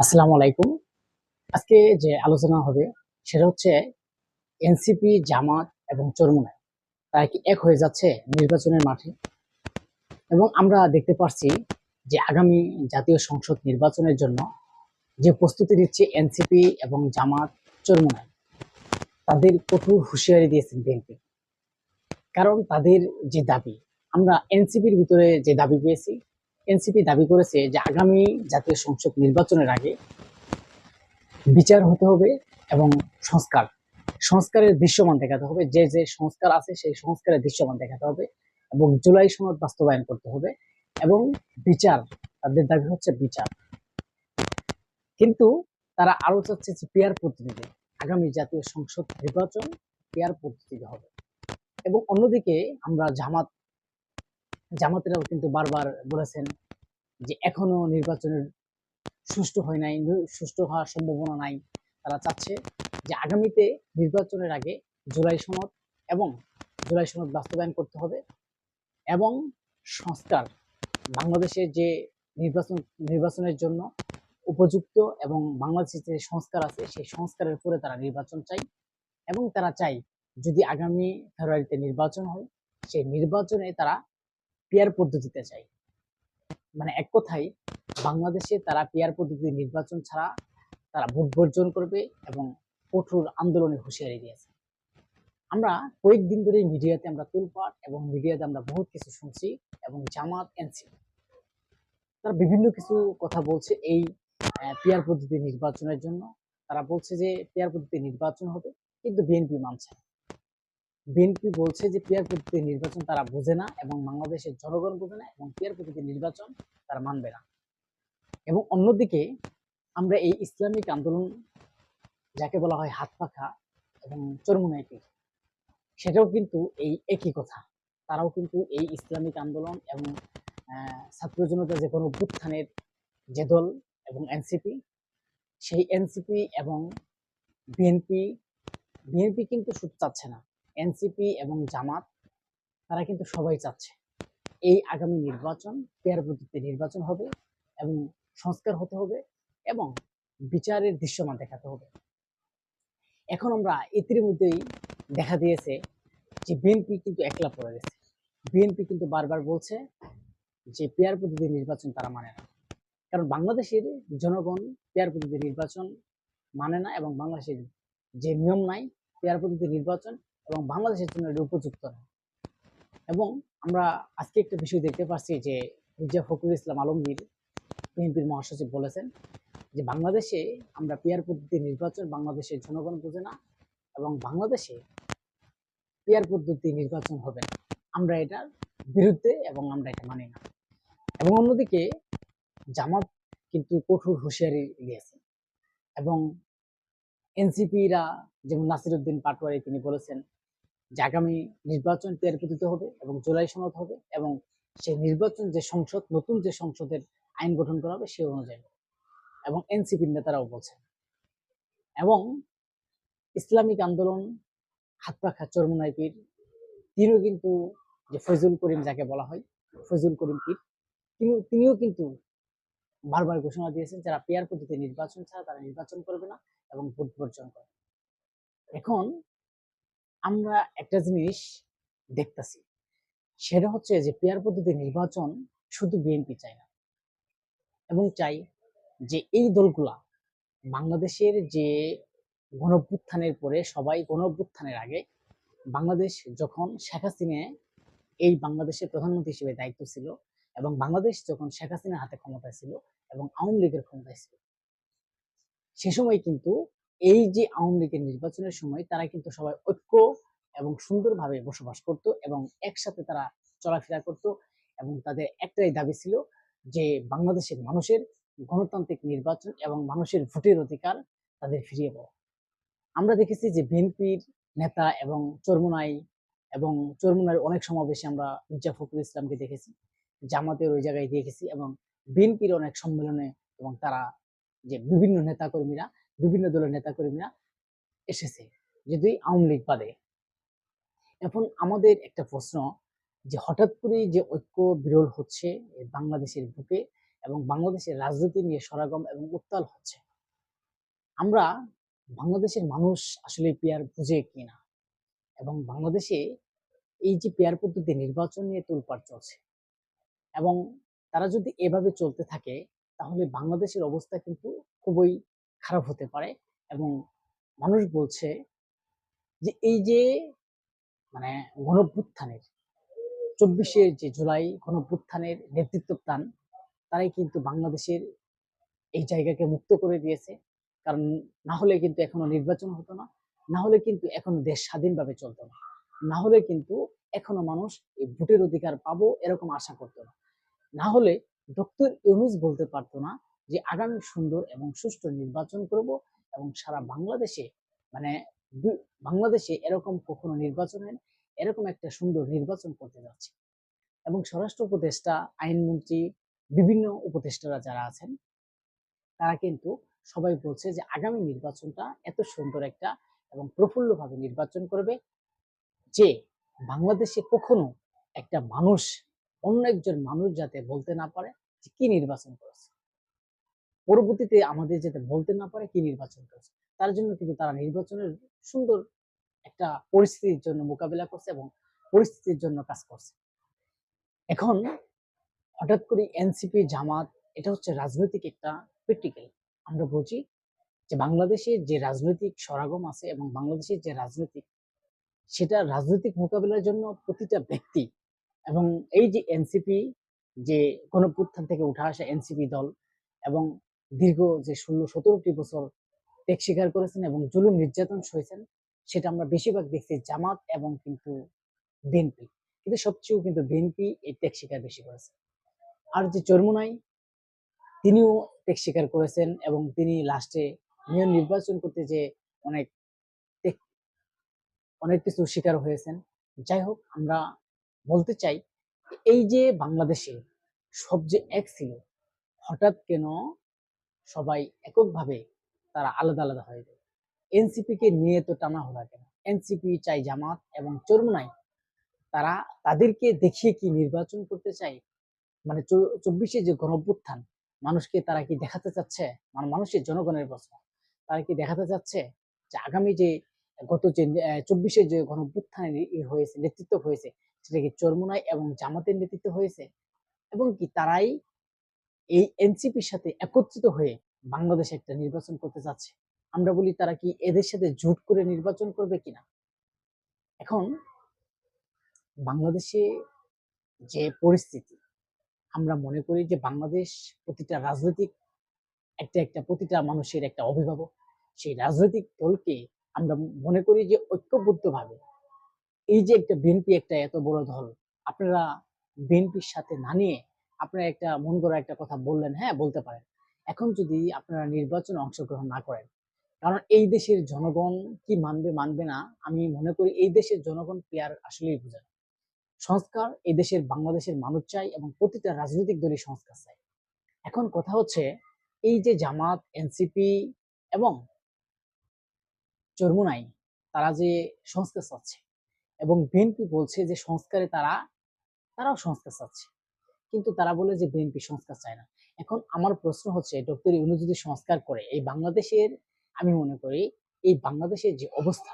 আসসালামু আলাইকুম। আজকে যে আলোচনা হবে সেটা হচ্ছে এনসিপি, জামাত এবং চরমোনাই তারা কি এক হয়ে যাচ্ছে নির্বাচনের মাঠে? এবং আমরা দেখতে পাচ্ছি যে আগামী জাতীয় সংসদ নির্বাচনের জন্য যে প্রস্তুতি নিচ্ছে এনসিপি এবং জামাত, চরমোনাই, তাদের কঠোর হুঁশিয়ারি দিয়েছেন বিএনপি। কারণ তাদের যে দাবি, আমরা এনসিপির ভিতরে যে দাবি পেয়েছি, এনসিপি দাবি করেছে যে আগামী জাতীয় সংসদ নির্বাচনের আগে বিচার হতে হবে এবং সংস্কার সংস্কারের দৃশ্যমান দেখাতে হবে। যে যে সংস্কার আছে সেই সংস্কারের দৃশ্যমান দেখাতে হবে এবং জুলাই সনদ বাস্তবায়ন করতে হবে এবং বিচার, তাদের দাবি হচ্ছে বিচার। কিন্তু তারা আরো চাচ্ছে যে পেয়ার পদ্ধতিতে আগামী জাতীয় সংসদ নির্বাচন পেয়ার পদ্ধতিতে হবে। এবং অন্যদিকে আমরা জামাতেরাও কিন্তু বারবার বলেছেন যে এখনো নির্বাচনের সুষ্ঠু হয় নাই, সুষ্ঠু হওয়ার সম্ভাবনা নাই। তারা চাচ্ছে যে আগামীতে নির্বাচনের আগে জুলাই সনদ এবং জুলাই সনদ বাস্তবায়ন করতে হবে এবং সংস্কার, বাংলাদেশের যে নির্বাচনের জন্য উপযুক্ত এবং বাংলাদেশের যে সংস্কার আছে সেই সংস্কারের উপরে তারা নির্বাচন চাই। এবং তারা চাই যদি আগামী ফেব্রুয়ারিতে নির্বাচন হয় সেই নির্বাচনে তারা পেয়ার পদ্ধতিতে চাই। মানে এক কথায় বাংলাদেশে তারা পেয়ার পদ্ধতির নির্বাচন ছাড়া তারা ভোট বর্জন করবে এবং কঠোর আন্দোলনের হুঁশিয়ারি দিয়েছে। আমরা কয়েকদিন ধরে মিডিয়াতে আমরা তুলপাট এবং মিডিয়াতে আমরা বহুত কিছু শুনছি এবং জামাত, এনসিপি তারা বিভিন্ন কিছু কথা বলছে এই পেয়ার পদ্ধতি নির্বাচনের জন্য। তারা বলছে যে পেয়ার পদ্ধতি নির্বাচন হবে, কিন্তু বিএনপি মানছে না। বিএনপি বলছে যে পেয়ার পদ্ধতি নির্বাচন তারা বোঝে না এবং বাংলাদেশের জনগণ বোঝে না এবং পেয়ার পদ্ধতি নির্বাচন তারা মানবে না। এবং অন্যদিকে আমরা এই ইসলামিক আন্দোলন, যাকে বলা হয় হাত পাখা এবং চরমোনাইকে, সেটাও কিন্তু এই একই কথা। তারাও কিন্তু এই ইসলামিক আন্দোলন এবং ছাত্র জনতা যে কোনো অভ্যুত্থানের যে দল এবং এনসিপি, সেই এনসিপি এবং বিএনপি বিএনপি কিন্তু শুধু চাচ্ছে না, এনসিপি এবং জামাত তারা কিন্তু সবাই চাচ্ছে এই আগামী নির্বাচন পেয়ার পদ্ধতি নির্বাচন হবে এবং সংস্কার হতে হবে এবং বিচারের দৃশ্যমান দেখাতে হবে। এখন আমরা এটির মধ্যেই দেখা দিয়েছে যে বিএনপি কিন্তু একলা পড়ে গেছে। বিএনপি কিন্তু বারবার বলছে যে পেয়ার পদ্ধতি নির্বাচন তারা মানে না। কারণ বাংলাদেশের জনগণ পেয়ার পদ্ধতি নির্বাচন মানে না এবং বাংলাদেশের যে নিয়ম নাই পেয়ার পদ্ধতি নির্বাচন এবং বাংলাদেশের জন্য এটা উপযুক্ত না। এবং আমরা আজকে একটা বিষয় দেখতে পাচ্ছি যে মির্জা ফখরুল ইসলাম আলমগীর, বিএনপির মহাসচিব, বলেছেন যে বাংলাদেশে আমরা পেয়ার পদ্ধতি নির্বাচন বাংলাদেশের জনগণ বোঝে না এবং বাংলাদেশে পেয়ার পদ্ধতি নির্বাচন হবে না, আমরা এটার বিরুদ্ধে এবং আমরা এটা মানি না। এবং অন্যদিকে জামাত কিন্তু কঠোর হুঁশিয়ারি দিয়েছে এবং এনসিপিরা, যেমন নাসিরউদ্দিন পাটোয়ারি, তিনি বলেছেন যে আগামী নির্বাচন পেয়ার পদ্ধতিতে হবে এবং জুলাই সনদ হবে এবং সেই নির্বাচন যে সংসদ, নতুন যে সংসদের আইন গঠন করা হবে সে অনুযায়ী। এবং এনসিপির নেতারাও বলছেন। এবং ইসলামিক আন্দোলন হাত পাখা চরমোনাই পীর, তিনিও কিন্তু, যে ফয়জুল করিম যাকে বলা হয়, ফয়জুল করিম পীর, তিনিও কিন্তু বারবার ঘোষণা দিয়েছেন যারা পেয়ার পদ্ধতি নির্বাচন ছাড়া তারা নির্বাচন করবে না এবং ভোট বর্জন করবে। এখন আমরা একটা জিনিস দেখতেছি, সেটা হচ্ছে যে পেয়ার পদ্ধতি নির্বাচন শুধু বিএনপি চায় না এবং চাই যে এই দলগুলা বাংলাদেশের যে গণঅভ্যুত্থানের পরে, সবাই গণঅভ্যুত্থানের আগে বাংলাদেশ যখন শেখ হাসিনা এই বাংলাদেশের প্রধানমন্ত্রী হিসেবে দায়িত্ব ছিল এবং বাংলাদেশ যখন শেখ হাসিনার হাতে ক্ষমতায় ছিল এবং আওয়ামী লীগের ক্ষমতায় ছিল, সে সময় কিন্তু এই যে আওয়ামী লীগের নির্বাচনের সময় তারা কিন্তু সবাই ঐক্য এবং সুন্দরভাবে বসবাস করত এবং একসাথে তারা চলাফেরা করত এবং তাদের একটাই দাবি ছিল যে বাংলাদেশের মানুষের গণতান্ত্রিক নির্বাচন এবং মানুষের ভোটের অধিকার তাদের ফিরিয়ে পাওয়া। আমরা দেখেছি যে বিএনপির নেতা এবং চরমোনাইয়ের অনেক সমাবেশে আমরা মির্জা ফখরুল ইসলামকে দেখেছি, জামাতের ওই জায়গায় দেখেছি এবং বিএনপির অনেক সম্মেলনে এবং তারা যে বিভিন্ন দলের নেতাকর্মীরা এসেছে, যদি আওয়ামী লীগ বাদে। এখন আমাদের একটা প্রশ্ন, যে হঠাৎ করে যে ঐক্য বিরল হচ্ছে বাংলাদেশের বুকে এবং বাংলাদেশের রাজনীতি নিয়ে সরগরম এবং উত্তাল হচ্ছে। আমরা বাংলাদেশের মানুষ আসলে পিয়ার বুঝে কিনা, এবং বাংলাদেশে এই যে পিয়ার পদ্ধতি নির্বাচন নিয়ে তোলপাড় চলছে, এবং তারা যদি এভাবে চলতে থাকে তাহলে বাংলাদেশের অবস্থা কিন্তু খুবই খারাপ হতে পারে। এবং মানুষ বলছে যে এই যে মানে গণঅভ্যুত্থানের 24শে যে জুলাই গণঅভ্যুত্থানের নেতৃত্বদান, তারাই কিন্তু বাংলাদেশের এই জায়গাকে মুক্ত করে দিয়েছে। কারণ না হলে কিন্তু এখনো নির্বাচন হতো না, না হলে কিন্তু এখনো দেশ স্বাধীনভাবে চলতো না, না হলে কিন্তু এখনো মানুষ এই ভোটের অধিকার পাবো এরকম আশা করতো না, না হলে ডক্টর ইউনূস বলতে পারতো না যে আগামী সুন্দর এবং সুষ্ঠু নির্বাচন করব এবং সারা বাংলাদেশে মানে বাংলাদেশে এরকম কখনো নির্বাচনের এরকম একটা সুন্দর নির্বাচন করতে যাচ্ছে। এবং স্বরাষ্ট্র উপদেষ্টা, আইনমন্ত্রী, বিভিন্ন উপদেষ্টারা যারা আছেন তারা কিন্তু সবাই বলছে যে আগামী নির্বাচনটা এত সুন্দর একটা এবং প্রফুল্লভাবে নির্বাচন করবে যে বাংলাদেশে কখনো একটা মানুষ অন্য একজন মানুষ যাতে বলতে না পারে যে কি নির্বাচন করেছে, পরবর্তীতে আমাদের যাতে বলতে না পারে কি নির্বাচন করেছে। তার জন্য কিন্তু তারা নির্বাচনের সুন্দর একটা পরিস্থিতির জন্য মোকাবিলা করছে এবং পরিস্থিতির জন্য কাজ করছে। এখন হঠাৎ করে এনসিপি, জামাত, এটা হচ্ছে রাজনৈতিক একটা প্র্যাকটিক্যাল। আমরা বুঝি যে বাংলাদেশে যে রাজনৈতিক সরগম আছে এবং বাংলাদেশের যে রাজনৈতিক, সেটা রাজনৈতিক মোকাবিলার জন্য প্রতিটা ব্যক্তি এবং এই যে এনসিপি, যে গণঅভ্যুত্থান থেকে উঠে আসা এনসিপি দল এবং দীর্ঘ যে 16-17টি বছর ত্যাগ স্বীকার করেছেন এবং জুলুম নির্যাতন সয়েছেন, সেটা আমরা বেশিরভাগ দেখছি জামাত এবং কিন্তু বিএনপি, কিন্তু সবচেয়েও কিন্তু বিএনপি এই ত্যাগ স্বীকার বেশি করেছে। আর যে চরমোনাই, তিনিও ত্যাগ স্বীকার করেছেন এবং তিনি লাস্টে মেয়র নির্বাচন করতে যে অনেক অনেক কিছু শিকার হয়েছেন। যাই হোক, আমরা বলতে চাই এই যে বাংলাদেশে সব যে এক ছিল, হঠাৎ কেন সবাই এককভাবে তারা আলাদা আলাদা হয়ে যায়? এনসিপি কে নিয়ে তো টানা হলো কেন? এনসিপি চাই জামাত এবং চরমোনাই, তারা তাদেরকে দেখিয়ে কি নির্বাচন করতে চায়? মানে 24শে যে গণঅভ্যুত্থান, মানুষকে তারা কি দেখাতে চাচ্ছে, মানে মানুষের জনগণের প্রশ্ন, তারা কি দেখাতে চাচ্ছে যে আগামী যে গত যে 24শে যে গণঅভ্যুত্থানের হয়েছে, নেতৃত্ব হয়েছে, সেটা কি চরমোনাই এবং জামাতের নেতৃত্ব হয়েছে, এবং কি তারাই এই এনসিপির সাথে একত্রিত হয়ে বাংলাদেশে একটা নির্বাচন করতে চাচ্ছে? আমরা বলি তারা কি এদের সাথে জোট করে নির্বাচন করবে কিনা। এখন বাংলাদেশে যে পরিস্থিতি, আমরা মনে করি যে বাংলাদেশ প্রতিটা রাজনৈতিক একটা প্রতিটা মানুষের একটা অভিভাবক, সেই রাজনৈতিক দলকে আমরা মনে করি যে ঐক্যবদ্ধভাবে এই যে একটা বিএনপি একটা এত বড় দল, আপনারা বিএনপির সাথে না নিয়ে আপনারা একটা মন গড়া একটা কথা বললেন, হ্যাঁ বলতে পারেন। এখন যদি আপনারা নির্বাচনে অংশগ্রহণ না করেন, কারণ এই দেশের জনগণ কি মানবে মানবে না, আমি মনে করি এই দেশের জনগণ পেয়ার আসলেই বুঝে না। সংস্কার এই দেশের বাংলাদেশের মানুষ চাই এবং প্রতিটা রাজনৈতিক দলই সংস্কার চাই। এখন কথা হচ্ছে এই যে জামাত, এনসিপি এবং চরমোনাই, তারা যে সংস্কার চাচ্ছে এবং বিএনপি বলছে যে সংস্কারে তারাও সংস্কার চাচ্ছে, কিন্তু তারা বলে যে বিএনপি সংস্কার চায় না। এখন আমার প্রশ্ন হচ্ছে, ডক্টর ইউনূস যদি সংস্কার করে এই বাংলাদেশের, আমি মনে করি এই বাংলাদেশের যে অবস্থা,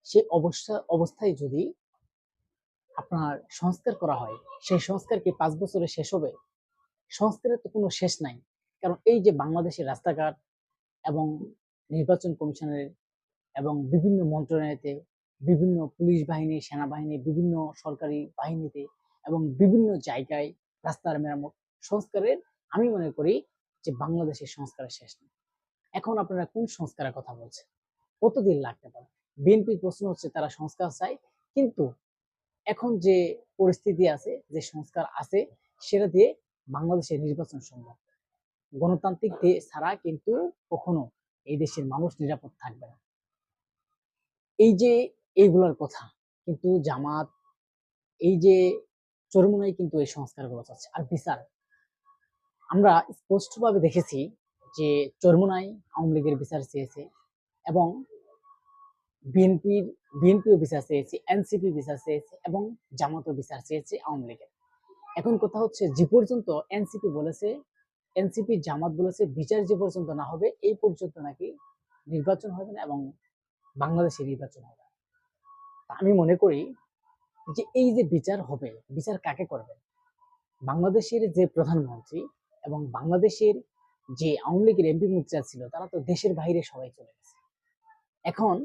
সেই অবস্থায় যদি আপনার সংস্কার করা হয়, সেই সংস্কার কি 5 বছরে শেষ হবে? সংস্কারের তো কোনো শেষ নাই। কারণ এই যে বাংলাদেশের রাস্তাঘাট এবং নির্বাচন কমিশনের এবং বিভিন্ন মন্ত্রণালয়তে, বিভিন্ন পুলিশ বাহিনী, সেনাবাহিনী, বিভিন্ন সরকারি বাহিনীতে এবং বিভিন্ন জায়গায় রাস্তার মেরামত, সংস্কারের, আমি মনে করি যে বাংলাদেশের সংস্কারের শেষ নেই। এখন আপনারা কোন সংস্কারের কথা বলছেন? কতদিন লাগতে পারে? বিএনপির প্রশ্ন হচ্ছে তারা সংস্কার চায়, কিন্তু এখন যে পরিস্থিতি আছে, যে সংস্কার আছে, সেটা দিয়ে বাংলাদেশের নির্বাচন সম্ভব। গণতান্ত্রিক দেশ ছাড়া কিন্তু কখনো এই দেশের মানুষ নিরাপদ থাকবে না। এই যে এইগুলোর কথা, কিন্তু জামাত, এই যে চরমোনাই কিন্তু এই সংস্কারগুলো চাচ্ছে। আর বিচার, আমরা স্পষ্টভাবে দেখেছি যে চরমোনাই আওয়ামী লীগের বিচার চেয়েছে এবং বিএনপিও বিচার চেয়েছে, এনসিপি বিচার চেয়েছে এবং জামাতও বিচার চেয়েছে আওয়ামী লীগের। এখন কথা হচ্ছে যে পর্যন্ত এনসিপি বলেছে, এনসিপি জামাত বলেছে বিচার যে পর্যন্ত না হবে এই পর্যন্ত নাকি নির্বাচন হবে না এবং বাংলাদেশে নির্বাচন হবে। আমি মনে করি যে এই যে বিচার হবে, বিচার কাকে করবে? বাংলাদেশের যে প্রধানমন্ত্রী এবং বাংলাদেশের যে আওয়ামী লীগের এমপি মন্ত্রীরা ছিল তারা তো দেশের বাইরে সবাই চলে গেছে। এখন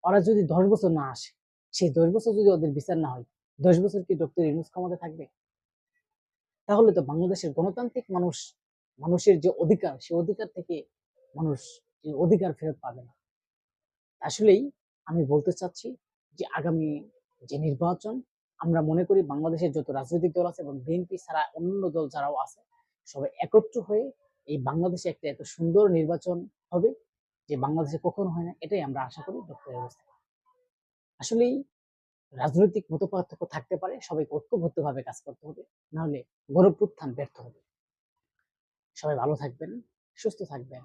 ওরা যদি 10 বছর না আসে, সেই 10 বছর যদি ওদের বিচার না হয়, 10 বছর কি ডক্টর ইউনূস ক্ষমতায় থাকবে? তাহলে তো বাংলাদেশের গণতান্ত্রিক মানুষের যে অধিকার, সেই অধিকার থেকে মানুষ অধিকার ফেরত পাবে না। আসলেই আমি বলতে চাচ্ছি যে আগামী যে নির্বাচন, আমরা মনে করি বাংলাদেশের যত রাজনৈতিক দল আছে এবং বিএনপি ছাড়া অন্য দল যারাও আছে সবাই একত্র হয়ে এই বাংলাদেশে একটা এত সুন্দর নির্বাচন হবে যে বাংলাদেশে কখনো হয় না, এটাই আমরা আশা করি ডক্টর ইউনূস থেকে। আসলেই রাজনৈতিক মতপার্থক্য থাকতে পারে, সবাইকে ঐক্যবদ্ধভাবে কাজ করতে হবে, নাহলে গণঅভ্যুত্থান ব্যর্থ হবে। সবাই ভালো থাকবেন, সুস্থ থাকবেন।